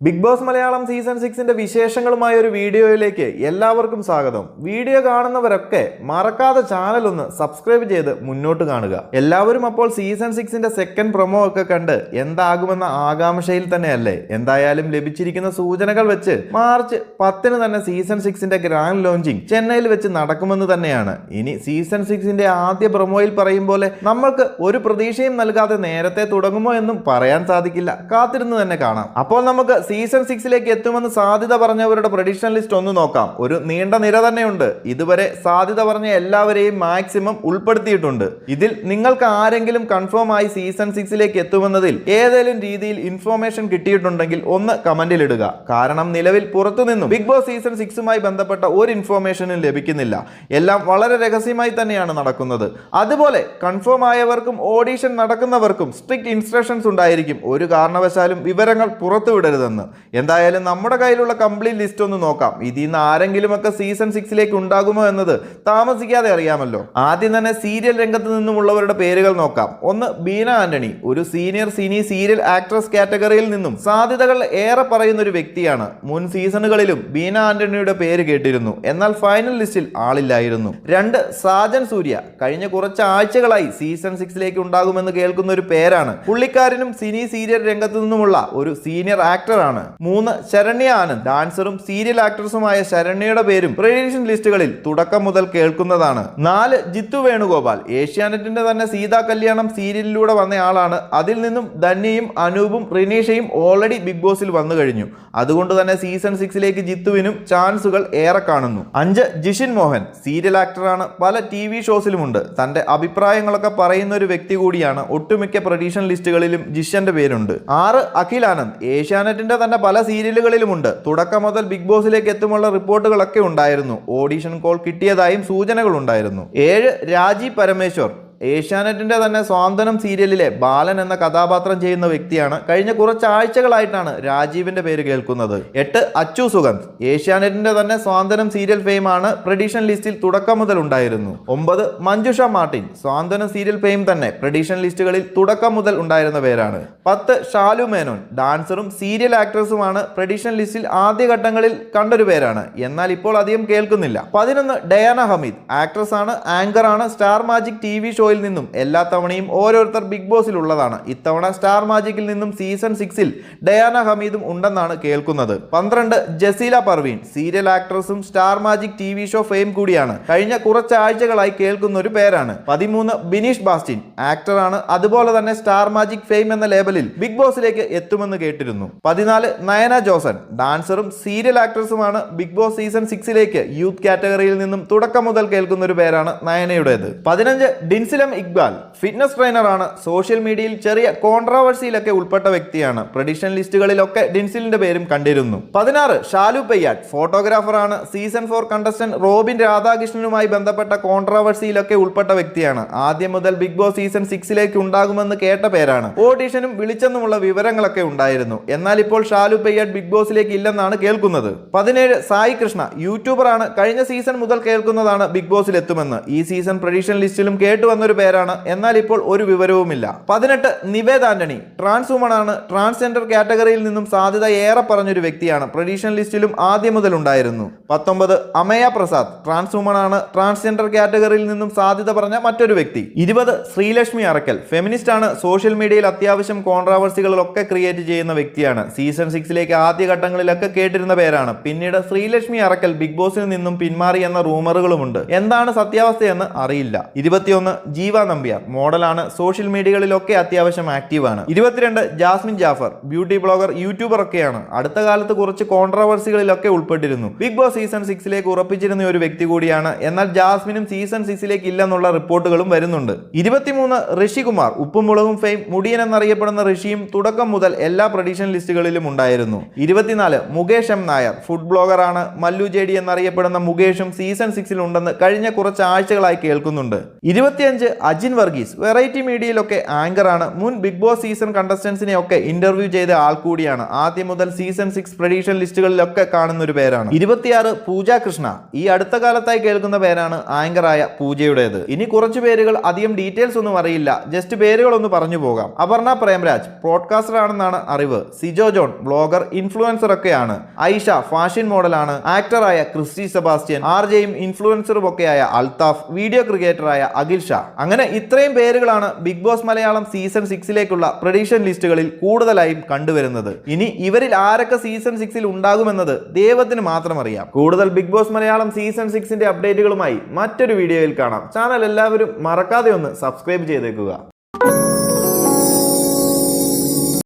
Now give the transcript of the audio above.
Big boss Malayalam season 6ന്റെ വിശേഷങ്ങളുമായ ഒരു വീഡിയോയിലേക്ക് എല്ലാവർക്കും സ്വാഗതം. വീഡിയോ കാണുന്നവരൊക്കെ മറക്കാതെ ചാനൽ ഒന്ന് സബ്സ്ക്രൈബ് ചെയ്ത് മുന്നോട്ട് കാണുക. എല്ലാവരും അപ്പോൾ സീസൺ 6ന്റെ സെക്കൻഡ് പ്രൊമോ ഒക്കെ കണ്ട് എന്താകുമെന്ന ആകാംക്ഷയിൽ തന്നെയല്ലേ? എന്തായാലും ലഭിച്ചിരിക്കുന്ന സൂചനകൾ വെച്ച് മാർച്ച് 10 തന്നെ സീസൺ 6ന്റെ ഗ്രാൻഡ് ലോഞ്ചിങ് ചെന്നൈയിൽ വെച്ച് നടക്കുമെന്ന് തന്നെയാണ്. ഇനി സീസൺ 6ന്റെ ആദ്യ പ്രൊമോയിൽ പറയും പോലെ നമ്മൾക്ക് ഒരു പ്രതീക്ഷയും നൽകാതെ നേരത്തെ തുടങ്ങുമോ എന്നും പറയാൻ സാധിക്കില്ല. കാത്തിരുന്ന് തന്നെ കാണാം. അപ്പോൾ നമുക്ക് സീസൺ 6ലേക്ക് എത്തുമെന്ന് സാധ്യത പറഞ്ഞവരുടെ പ്രഡിക്ഷൻ ലിസ്റ്റ് ഒന്ന് നോക്കാം. ഒരു നീണ്ട നിര തന്നെയുണ്ട്. ഇതുവരെ സാധ്യത പറഞ്ഞ എല്ലാവരെയും മാക്സിമം ഉൾപ്പെടുത്തിയിട്ടുണ്ട്. ഇതിൽ നിങ്ങൾക്ക് ആരെങ്കിലും കൺഫേം ആയി സീസൺ 6ലേക്ക് എത്തുമെന്നതിൽ ഏതെങ്കിലും രീതിയിൽ ഇൻഫോർമേഷൻ കിട്ടിയിട്ടുണ്ടെങ്കിൽ ഒന്ന് കമന്റിൽ ഇടുക. കാരണം നിലവിൽ പുറത്തുനിന്നും ബിഗ് ബോസ് സീസൺ 6മായി ബന്ധപ്പെട്ട ഒരു ഇൻഫോർമേഷനും ലഭിക്കുന്നില്ല. എല്ലാം വളരെ രഹസ്യമായി തന്നെയാണ് നടക്കുന്നത്. അതുപോലെ കൺഫേം ആയവർക്കും ഓഡീഷൻ നടക്കുന്നവർക്കും സ്ട്രിക്റ്റ് ഇൻസ്ട്രക്ഷൻസ് ഉണ്ടായിരിക്കും. ഒരു കാരണവശാലും വിവരങ്ങൾ പുറത്തുവിടരുതെന്ന്. എന്തായാലും നമ്മുടെ കയ്യിലുള്ള കംപ്ലീറ്റ് ലിസ്റ്റ് ഒന്ന് നോക്കാം. ഇതിൽ നിന്ന് ആരെങ്കിലുമൊക്കെ സീസൺ 6ലേക്ക് ഉണ്ടാകുമോ എന്നത് താമസിക്കാതെ അറിയാമല്ലോ. ആദ്യം തന്നെ സീരിയൽ രംഗത്ത് നിന്നുമുള്ളവരുടെ പേരുകൾ നോക്കാം. ഒന്ന് ബീന ആന്റണി, ഒരു സീനിയർ സിനി സീരിയൽ ആക്ട്രസ് കാറ്റഗറിയിൽ നിന്നും സാധ്യതകൾ ഏറെ പറയുന്ന ഒരു വ്യക്തിയാണ്. മുൻ സീസണുകളിലും ബീന ആന്റണിയുടെ പേര് കേട്ടിരുന്നു, എന്നാൽ ഫൈനൽ ലിസ്റ്റിൽ ആളില്ലായിരുന്നു. 2 സാജൻ സൂര്യ, കഴിഞ്ഞ കുറച്ച് ആഴ്ചകളായി സീസൺ 6ലേക്ക് ഉണ്ടാകുമെന്ന് കേൾക്കുന്ന ഒരു പേരാണ്. പുള്ളിക്കാരനും സിനി സീരിയൽ രംഗത്ത് നിന്നുമുള്ള ഒരു സീനിയർ ആക്ടറാണ്. 3 ശരണ്യ ആനന്ദ്, ഡാൻസറും സീരിയൽ ആക്ട്രസുമായ ശരണ്യയുടെ പേരും പ്രഡിക്ഷൻ ലിസ്റ്റുകളിൽ തുടക്കം മുതൽ കേൾക്കുന്നതാണ്. 4 ജിത്തു വേണുഗോപാൽ, ഏഷ്യാനെറ്റിന്റെ തന്നെ സീതാ കല്യാണം സീരിയലിലൂടെ വന്ന ആളാണ്. അതിൽ നിന്നും ധന്യയും അനൂപും റിനീഷയും ഓൾറെഡി ബിഗ് ബോസിൽ വന്നു കഴിഞ്ഞു. അതുകൊണ്ട് തന്നെ സീസൺ 6ലേക്ക് ജിത്തുവിനും ചാൻസുകൾ ഏറെ കാണുന്നു. 5 ജിഷിൻ മോഹൻ, സീരിയൽ ആക്ടറാണ്, പല TV ഷോസിലുമുണ്ട്. തന്റെ അഭിപ്രായങ്ങളൊക്കെ പറയുന്ന ഒരു വ്യക്തി കൂടിയാണ്. ഒട്ടുമിക്ക പ്രഡിക്ഷൻ ലിസ്റ്റുകളിലും ജിഷന്റെ പേരുണ്ട്. 6 അഖിൽ ആനന്ദ്, ഏഷ്യാനെറ്റിന്റെ തന്നെ പല സീരിയലുകളിലുമുണ്ട്. തുടക്കം മുതൽ ബിഗ് ബോസിലേക്ക് എത്തുമുള്ള റിപ്പോർട്ടുകളൊക്കെ ഉണ്ടായിരുന്നു. ഓഡീഷൻ കോൾ കിട്ടിയതായും സൂചനകൾ ഉണ്ടായിരുന്നു. 7 രാജീവ് പരമേശ്വർ, ഏഷ്യാനെറ്റിന്റെ തന്നെ സ്വാന്തനം സീരിയലിലെ ബാലൻ എന്ന കഥാപാത്രം ചെയ്യുന്ന വ്യക്തിയാണ്. കഴിഞ്ഞ കുറച്ച് ആഴ്ചകളായിട്ടാണ് രാജീവിന്റെ പേര് കേൾക്കുന്നത്. 8 അച്ചു സുഗന്ധ്, ഏഷ്യാനെറ്റിന്റെ തന്നെ സ്വാന്തനം സീരിയൽ ഫെയിം ആണ്. പ്രഡിക്ഷൻ ലിസ്റ്റിൽ തുടക്കം മുതൽ ഉണ്ടായിരുന്നു. 9 മഞ്ജുഷ മാർട്ടിൻ, സ്വാന്തനം സീരിയൽ ഫെയിം തന്നെ പ്രഡിക്ഷൻ ലിസ്റ്റുകളിൽ തുടക്കം മുതൽ ഉണ്ടായിരുന്ന പേരാണ്. 10 ഷാലു മേനോൻ, ഡാൻസറും സീരിയൽ ആക്ട്രസുമാണ്. പ്രഡിക്ഷൻ ലിസ്റ്റിൽ ആദ്യഘട്ടങ്ങളിൽ കണ്ടൊരു പേരാണ്, എന്നാൽ ഇപ്പോൾ അധികം കേൾക്കുന്നില്ല. 11 ഡയാന ഹമീദ്, ആക്ട്രസ് ആണ്, ആങ്കർ ആണ്. സ്റ്റാർ മാജിക് TV ഷോയിൽ നിന്നും എല്ലാ തവണയും ഓരോരുത്തർ ബിഗ് ബോസിൽ ഉള്ളതാണ്. ഇത്തവണ സ്റ്റാർ മാജിക്കിൽ നിന്നും സീസൺ 6ൽ ഡയാന ഹമീദും ഉണ്ടെന്നാണ് കേൾക്കുന്നത്. 12 ജസീല പർവീൻ, സീരിയൽ ആക്ട്രസും star magic TV show fame കൂടിയാണ്. കഴിഞ്ഞ കുറച്ച് ആഴ്ചകളായി കേൾക്കുന്ന ഒരു പേരാണ്. 13 ബിനീഷ് ബാസ്റ്റിൻ, ആക്ടറാണ്. അതുപോലെ തന്നെ സ്റ്റാർ മാജിക് ഫെയിം എന്ന ലേബലിൽ ബിഗ് ബോസിലേക്ക് എത്തുമെന്ന് കേട്ടിരുന്നു. 14 നയന ജോസൻ, ഡാൻസറും സീരിയൽ ആക്ട്രസുമാണ്. ബിഗ് ബോസ് സീസൺ 6ലേക്ക് യൂത്ത് കാറ്റഗറിയിൽ നിന്നും തുടക്കം മുതൽ കേൾക്കുന്ന ഒരു പേരാണ് നയനയുടേത്. 15 ഡിൻസില ഇക്ബാൽ, ഫിറ്റ്നസ് ട്രെയിനറാണ്. സോഷ്യൽ മീഡിയയിൽ ചെറിയ കോൺട്രവേഴ്സിയിലൊക്കെ ഉൾപ്പെട്ട വ്യക്തിയാണ്. പ്രഡിക്ഷൻ ലിസ്റ്റുകളിലൊക്കെ ഡിൻസിലിന്റെ പേരും കണ്ടിരുന്നു. 16 ഷാലു പെയ്യാട്ട്, ഫോട്ടോഗ്രാഫറാണ്. സീസൺ 4 കണ്ടസ്റ്റന്റ് റോബിൻ രാധാകൃഷ്ണനുമായി ബന്ധപ്പെട്ട കോൺട്രവേഴ്സിയിലൊക്കെ ഉൾപ്പെട്ട വ്യക്തിയാണ്. ആദ്യം മുതൽ ബിഗ് ബോസ് സീസൺ 6ലേക്ക് ഉണ്ടാകുമെന്ന് കേട്ട പേരാണ്. ഓഡീഷനും വിളിച്ചെന്നുമുള്ള വിവരങ്ങളൊക്കെ ഉണ്ടായിരുന്നു. എന്നാൽ ഇപ്പോൾ ഷാലു പെയ്യാട്ട് ബിഗ് ബോസിലേക്ക് ഇല്ലെന്നാണ് കേൾക്കുന്നത്. 17 സായി കൃഷ്ണ, യൂട്യൂബറാണ്. കഴിഞ്ഞ സീസൺ മുതൽ കേൾക്കുന്നതാണ് ബിഗ് ബോസിൽ എത്തുമെന്ന്. ഈ സീസൺ പ്രഡിക്ഷൻ ലിസ്റ്റിലും കേട്ടുവന്നൊരു പേരാണ്, എന്നാൽ ഇപ്പോൾ ഒരു വിവരവുമില്ല. 18 നിവേദ് ആന്റണി, ട്രാൻസ് വുമൺ ആണ്. ട്രാൻസ്ജെൻഡർ കാറ്റഗറിയിൽ നിന്നും സാധ്യത ഏറെ പറഞ്ഞൊരു വ്യക്തിയാണ്. പ്രഡിക്ഷൻ ലിസ്റ്റിലും ആദ്യം മുതൽ ഉണ്ടായിരുന്നു. 19 അമയ പ്രസാദ്, ട്രാൻസ് വുമൺ ആണ്. ട്രാൻസ്ജെൻഡർ കാറ്റഗറിയിൽ നിന്നും സാധ്യത പറഞ്ഞ മറ്റൊരു വ്യക്തി. 20 ശ്രീലക്ഷ്മി അറക്കൽ, ഫെമിനിസ്റ്റ് ആണ്. സോഷ്യൽ മീഡിയയിൽ അത്യാവശ്യം കോൺട്രവേഴ്സികളൊക്കെ ക്രിയേറ്റ് ചെയ്യുന്ന വ്യക്തിയാണ്. സീസൺ 6ലേക്ക് ആദ്യഘട്ടങ്ങളിലൊക്കെ കേട്ടിരുന്ന പേരാണ്. പിന്നീട് ശ്രീലക്ഷ്മി അറക്കൽ ബിഗ് ബോസിൽ നിന്നും പിന്മാറി എന്ന റൂമറുകളുമുണ്ട്. എന്താണ് സത്യാവസ്ഥയെന്ന് അറിയില്ല. 21 ജീവ നമ്പ്യാർ, മോഡലാണ്. സോഷ്യൽ മീഡിയകളിലൊക്കെ അത്യാവശ്യം ആക്റ്റീവാണ്. 22 Jasmine Jaffar, beauty blogger, youtuber ഒക്കെയാണ്. അടുത്ത കാലത്ത് കുറച്ച് കോൺട്രവേഴ്സികളിലൊക്കെ ഉൾപ്പെട്ടിരുന്നു. ബിഗ് ബോസ് സീസൺ 6ലേക്ക് ഉറപ്പിച്ചിരുന്ന ഒരു വ്യക്തി കൂടിയാണ്. എന്നാൽ ജാസ്മിനും സീസൺ 6ലേക്ക് ഇല്ലെന്നുള്ള റിപ്പോർട്ടുകളും വരുന്നുണ്ട്. 23 ഋഷികുമാർ, ഉപ്പും മുളകും ഫെയിം, മുടിയൻ എന്നറിയപ്പെടുന്ന ഋഷിയും തുടക്കം മുതൽ എല്ലാ പ്രഡിക്ഷൻ ലിസ്റ്റുകളിലും ഉണ്ടായിരുന്നു. 24 മുകേഷ് എം നായർ, ഫുഡ് ബ്ലോഗറാണ്. മല്ലു JD എന്നറിയപ്പെടുന്ന മുകേഷും സീസൺ 6ൽ ഉണ്ടെന്ന് കഴിഞ്ഞ കുറച്ച് ആഴ്ചകളായി കേൾക്കുന്നുണ്ട്. 25 5 അജിൻ വർഗീസ് വെറൈറ്റി മീഡിയയിലൊക്കെ ആങ്കറാണ്. മുൻ ബിഗ് ബോസ് സീസൺ കണ്ടസ്റ്റൻസിനെ ഒക്കെ ഇന്റർവ്യൂ ചെയ്ത ആൾ കൂടിയാണ്. ആദ്യം മുതൽ സീസൺ 6 പ്രഡിക്ഷൻ ലിസ്റ്റുകളിലൊക്കെ കാണുന്ന ഒരു പേരാണ്. 26 പൂജ കൃഷ്ണ. ഈ അടുത്ത കാലത്തായി കേൾക്കുന്ന പേരാണ് ആങ്കറായ പൂജയുടേത്. ഇനി കുറച്ചു പേരുകൾ അധികം ഡീറ്റെയിൽസ് ഒന്നും അറിയില്ല, ജസ്റ്റ് പേരുകളൊന്ന് പറഞ്ഞു പോകാം. അപർണ പ്രേംരാജ് പോഡ്കാസ്റ്റർ ആണെന്നാണ് അറിവ്. സിജോ ജോൺ ബ്ലോഗർ ഇൻഫ്ലുവൻസർ ഒക്കെയാണ്. ഐഷ ഫാഷൻ മോഡലാണ്. ആക്ടറായ ക്രിസ്റ്റി സെബാസ്റ്റ്യൻ, ആർജെയും ഇൻഫ്ലുവൻസറും ഒക്കെയായ അൽത്താഫ്, വീഡിയോ ക്രിക്കറ്ററായ അഖിൽ ഷാ. അങ്ങനെ ഇത്രയും പേരുകളാണ് ബിഗ് ബോസ് മലയാളം സീസൺ 6ലേക്കുള്ള പ്രഡിക്ഷൻ ലിസ്റ്റുകളിൽ കൂടുതലായും കണ്ടുവരുന്നത്. ഇനി ഇവരിൽ ആരൊക്കെ സീസൺ 6ൽ ഉണ്ടാകുമെന്നത് ദൈവത്തിന് മാത്രം അറിയാം. കൂടുതൽ ബിഗ് ബോസ് മലയാളം സീസൺ 6ന്റെ അപ്ഡേറ്റുകളുമായി മറ്റൊരു വീഡിയോയിൽ കാണാം. ചാനൽ എല്ലാവരും മറക്കാതെ ഒന്ന് സബ്സ്ക്രൈബ് ചെയ്തേക്കുക.